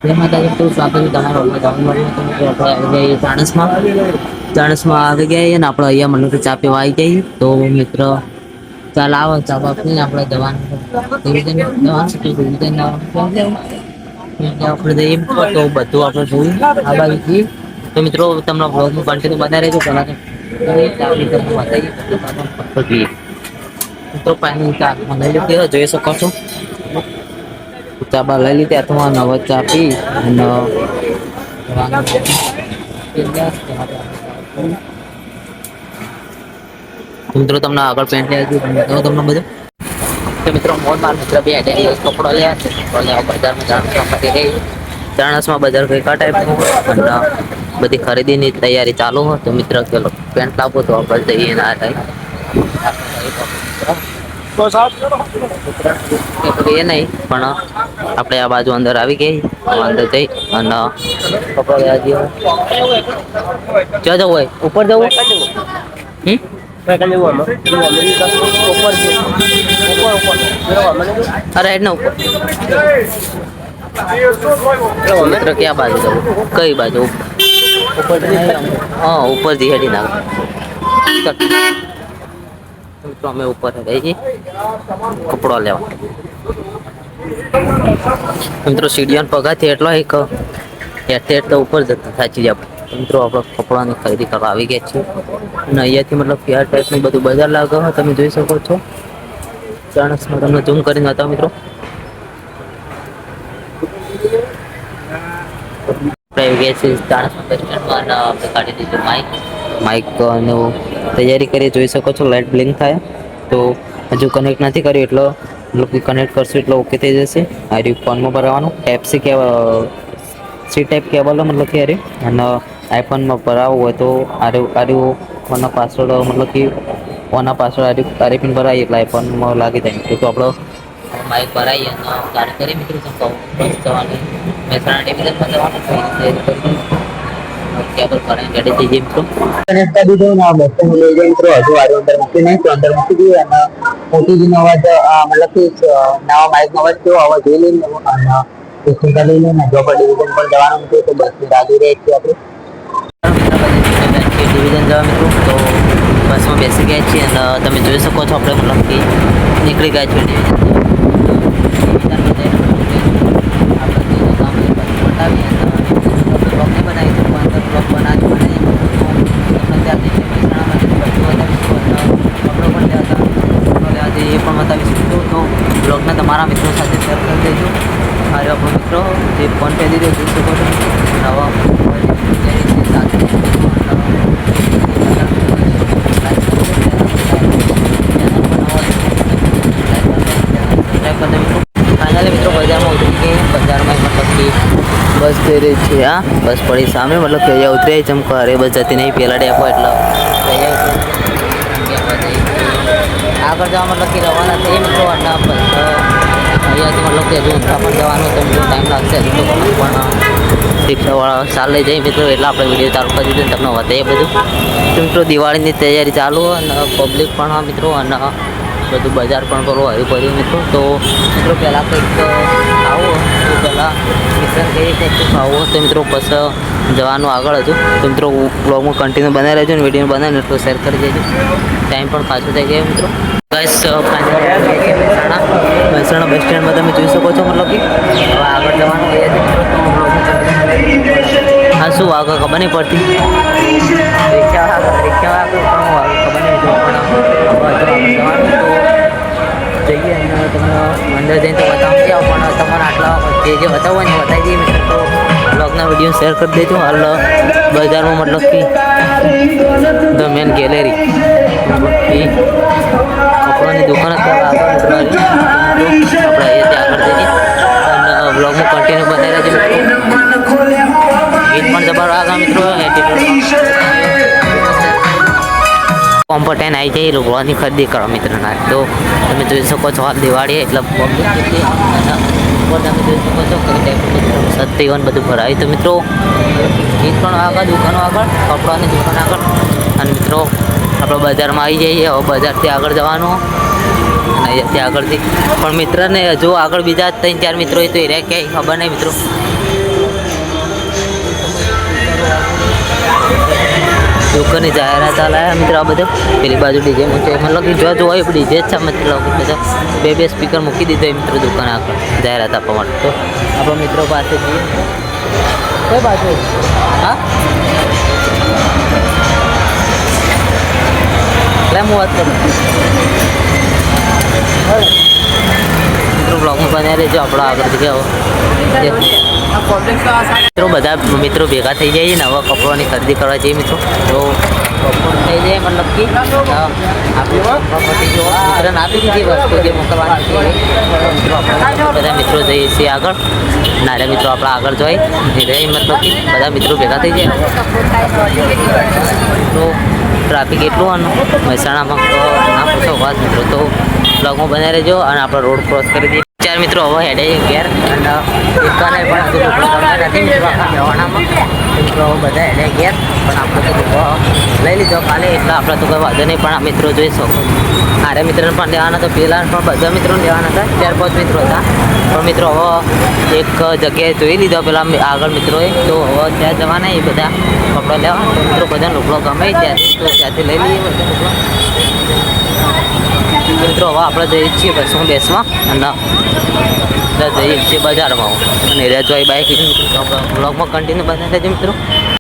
જય માતાજી તો સ્વાગત છે તમારો ચાણસમાં આવી ગયા ને આપણે અહીંયા મને ચા પીવા આવી ગઈ તો મિત્ર ચાલ આવો ચા બા પીને આપણે આપણે એમ તો બધું આપણે જોયું આ બાજુથી તો મિત્રો તમને બ્લોગનું કન્ટિન્યુ બનાવી રહેજો પહેલા તો પાણી જોઈ શકો છો ચા બા લઈ લીધી અથવા નવો ચા પી અને મિત્રો તમને આગળ પેન્ટ લઈ તમને બધું તો મિત્રો મોલ માર મિત્ર બે કપડો લે બજારમાં ચાણસમાં બજાર કઈ ટાઈપનું અને બધી ખરીદીની તૈયારી ચાલુ હોય તો મિત્ર ચલો પેન્ટ લાવો તો આપણે જઈએ ના થાય એ નહીં પણ આપણે આ બાજુ અંદર આવી ગઈ અંદર જઈ અને કપડો લેવા જઈએ ક્યાં જવું હોય ઉપર જવું અરે ના ઉપર મિત્ર ક્યાં બાજુ જવું કઈ બાજુ ઉપર હા ઉપરથી હેડી નાખ તો અમે ઉપર જઈએ કપડો લેવા મિત્રો સીડીઓન પગાથી એટલો એક હેઠ તો ઉપર જતા સાચી જાય મિત્રો આપણે કપડાની ખરીદી કરવા આવી ગયા છીએ અને અહીંયાથી મતલબ કેઆર ટાઈપનું બધું બજાર લાગે હોય તમે જોઈ શકો છો ચાણસમાં તમને ઝૂમ કરીને હતા મિત્રો કાઢી દીધું માઇક તૈયારી કરી જોઈ શકો છો લાઇટ બ્લિંક થાય તો હજુ કનેક્ટ નથી કર્યું એટલો કનેક્ટ કરશું એટલે ઓકે થઈ જશે આ રહ્યું ફોનમાં ભરાવાનું type C C type cable મતલબ કે અરે અને આઈફોનમાં ભરાવવું હોય તો આર્યું ઓના પાસવર્ડ મતલબ કે ઓના પાસવર્ડ આરી ભરાવીએ એટલે આઈફોનમાં લાગી જાય તો આપણો માઇક ભરાઈએ અને ગાડી કરી મિત્રો બસ જવાની મહેસાણા ડિવિઝનમાં જવાનું કેબલ ભરાઈને રેડી થઈ જાય મિત્રો કનેક્ટ કરી દીધો ને આ બસ લઈ જાય મિત્રો હજુ આર્યું અંદર મૂકી નહીં તો અંદર મૂકી દઈએ અને મોટીજીનો અવાજ મતલબ કે નવા માઇકનો અવાજ કેવો અવાજ જોઈ લઈને અને ચિંતા લઈ લઈને જો આપણે ડિવિઝન પર જવાનું છે તો બસની રાહ જોઈ રહી છીએ આપણે ડિવિઝન જવા મિત્રો તો બસમાં બેસી ગયા છીએ અને તમે જોઈ શકો છો આપણે મતલબ કે નીકળી ગયા છીએ ડિવિઝન બ્લોગને તમારા મિત્રો સાથે શેર કરી દેજો મારે આપણો મિત્રો જે ફોન પે દીધો જોઈ શકો છો નવા ફાઇનલી મિત્રો બજારમાં ઉતરી કે બજારમાં મતલબ કે બસ જઈ રહી છે આ બસ પડી સામે મતલબ કે અહીંયા ઉતરી ચમકો અરે બસ જતી નહીં પહેલા ડેપો એટલે આગળ જવા મતલબ કે રવાના થઈ મિત્રો આટલા અહીંયાથી મતલબ કે હજુ ઊંચા પણ જવાનું તો મિત્રો ટાઈમ લાગશે હજુ તો પણ રિક્ષાવાળા ચાલ લઈ જાય મિત્રો એટલે આપણે વિડીયો ચાલુ કરી દીધું તમને બતાવીએ બધું તો મિત્રો દિવાળીની તૈયારી ચાલુ અને પબ્લિક પણ મિત્રો અને બધું બજાર પણ કરવું આવ્યું પડ્યું મિત્રો તો મિત્રો પહેલાં કંઈક આવો તો પહેલાં મિશન કહીએ કંઈક ખાવું તો મિત્રો પછી જવાનું આગળ હતું તો મિત્રો બ્લોગમાં કન્ટિન્યુ બનાવી રહેજો ને વિડીયો બનાવીને એટલો શેર કરી દેજો ટાઈમ પણ ખાસો થઈ ગયો મિત્રો બસ મહેસાણા બસ સ્ટેન્ડમાં તમે જોઈ શકો છો મતલબ કે હવે આગળ જવાનું હા શું આગળ ખબર નહીં પડતી રિક્ષા ખબર નહીં જઈએ અને તમને અંદર જઈને તો બતાવતી આવો પણ તમારે આટલા જે બતાવવા ને બતાવી દઈએ મિત્રો તો બ્લોગના વિડીયો શેર કરી દેજો હાલ બજારમાં મતલબ કે ધ મેન ગેલેરી કપડાની દુકાન આપણે અહીંયાથી આગળ જઈએ અને બ્લોગમાં કન્ટિન્યુ બનાવી રહેજો ગીત પણ જબર આગળ મિત્રો કોમ્પોટેન આવી જાય લોકોની ખરીદી કરો મિત્રના તો તમે જોઈ શકો છો હાલ દિવાળી એટલે તમે જોઈ શકો છો સત્યવન બધું ભરાય તો મિત્રો ગીત પણ આગળ દુકાનો આગળ કપડાની દુકાન આગળ અને મિત્રો આપણે બજારમાં આવી જઈએ હવે બજારથી આગળ જવાનું અને અહીંયાથી આગળથી પણ મિત્રને હજુ આગળ બીજા 3-4 મિત્રો એ તો એ ક્યાંય ખબર નહીં મિત્રો દુકાનની જાહેરાત લાયા મિત્રો આ બધું. પેલી બાજુ ડીજે મૂકે મતલબ કે જો હોય ડીજે જ છે મતલબ કે બધા બે સ્પીકર મૂકી દીધો એ મિત્રો દુકાન આગળ જાહેરાત આપવા માટે. તો આપણા મિત્રો પાસે જઈએ. કઈ બાજુ? હા એટલે હું વાત કરું મિત્રો બ્લોગમાં બનાવી રહેજો. આપણો આગળથી આવો મિત્રો બધા મિત્રો ભેગા થઈ જાય ને હવે કપડાની ખરીદી કરવા જઈએ મિત્રો. તો કપડું થઈ જાય મતલબ કે મિત્રને આપી દીધી વસ્તુ જે મોકલવાની છે મિત્રો. આપણે બધા મિત્રો જઈએ છીએ આગળ. નાના મિત્રો આપણા આગળ જોઈ મતલબ કે બધા મિત્રો ભેગા થઈ જાય. તો ટ્રાફિક એટલું આનું મહેસાણામાં ના પૂછો વાત મિત્રો. તો બ્લોગમાં બનાવી રહેજો અને આપણે રોડ ક્રોસ કરી દઈએ. ચાર મિત્રો હવે હેડે ઘેર અને દુકાને પણ નથી મિત્રો જવાનામાં મિત્રો બધા હેડે ઘેર. પણ આપણે તો લઈ લીધો કાલે એટલે આપણે તો કોઈ વાંધો નહીં. પણ આ મિત્રો જોઈ શકો મારે મિત્રોને પણ લેવાના હતા. પહેલાં પણ બધા મિત્રોને લેવાના હતા 4-5 મિત્રો હતા. પણ મિત્રો હવે એક જગ્યાએ જોઈ લીધો પેલા આગળ મિત્રોએ. તો હવે ત્યાં જવાના એ બધા કપડાં લેવા. તો મિત્રો બધા લુગડો ગમે ત્યાંથી તો ત્યાંથી લઈ લઈએ બધા લુગડો. મિત્રો હવે આપણે જઈએ છીએ બસમાં બેસવા અને જઈએ છીએ બજારમાં અને રેજવાઈ બાઇક બ્લોગમાં કન્ટિન્યુ બનાવી દેજો મિત્રો.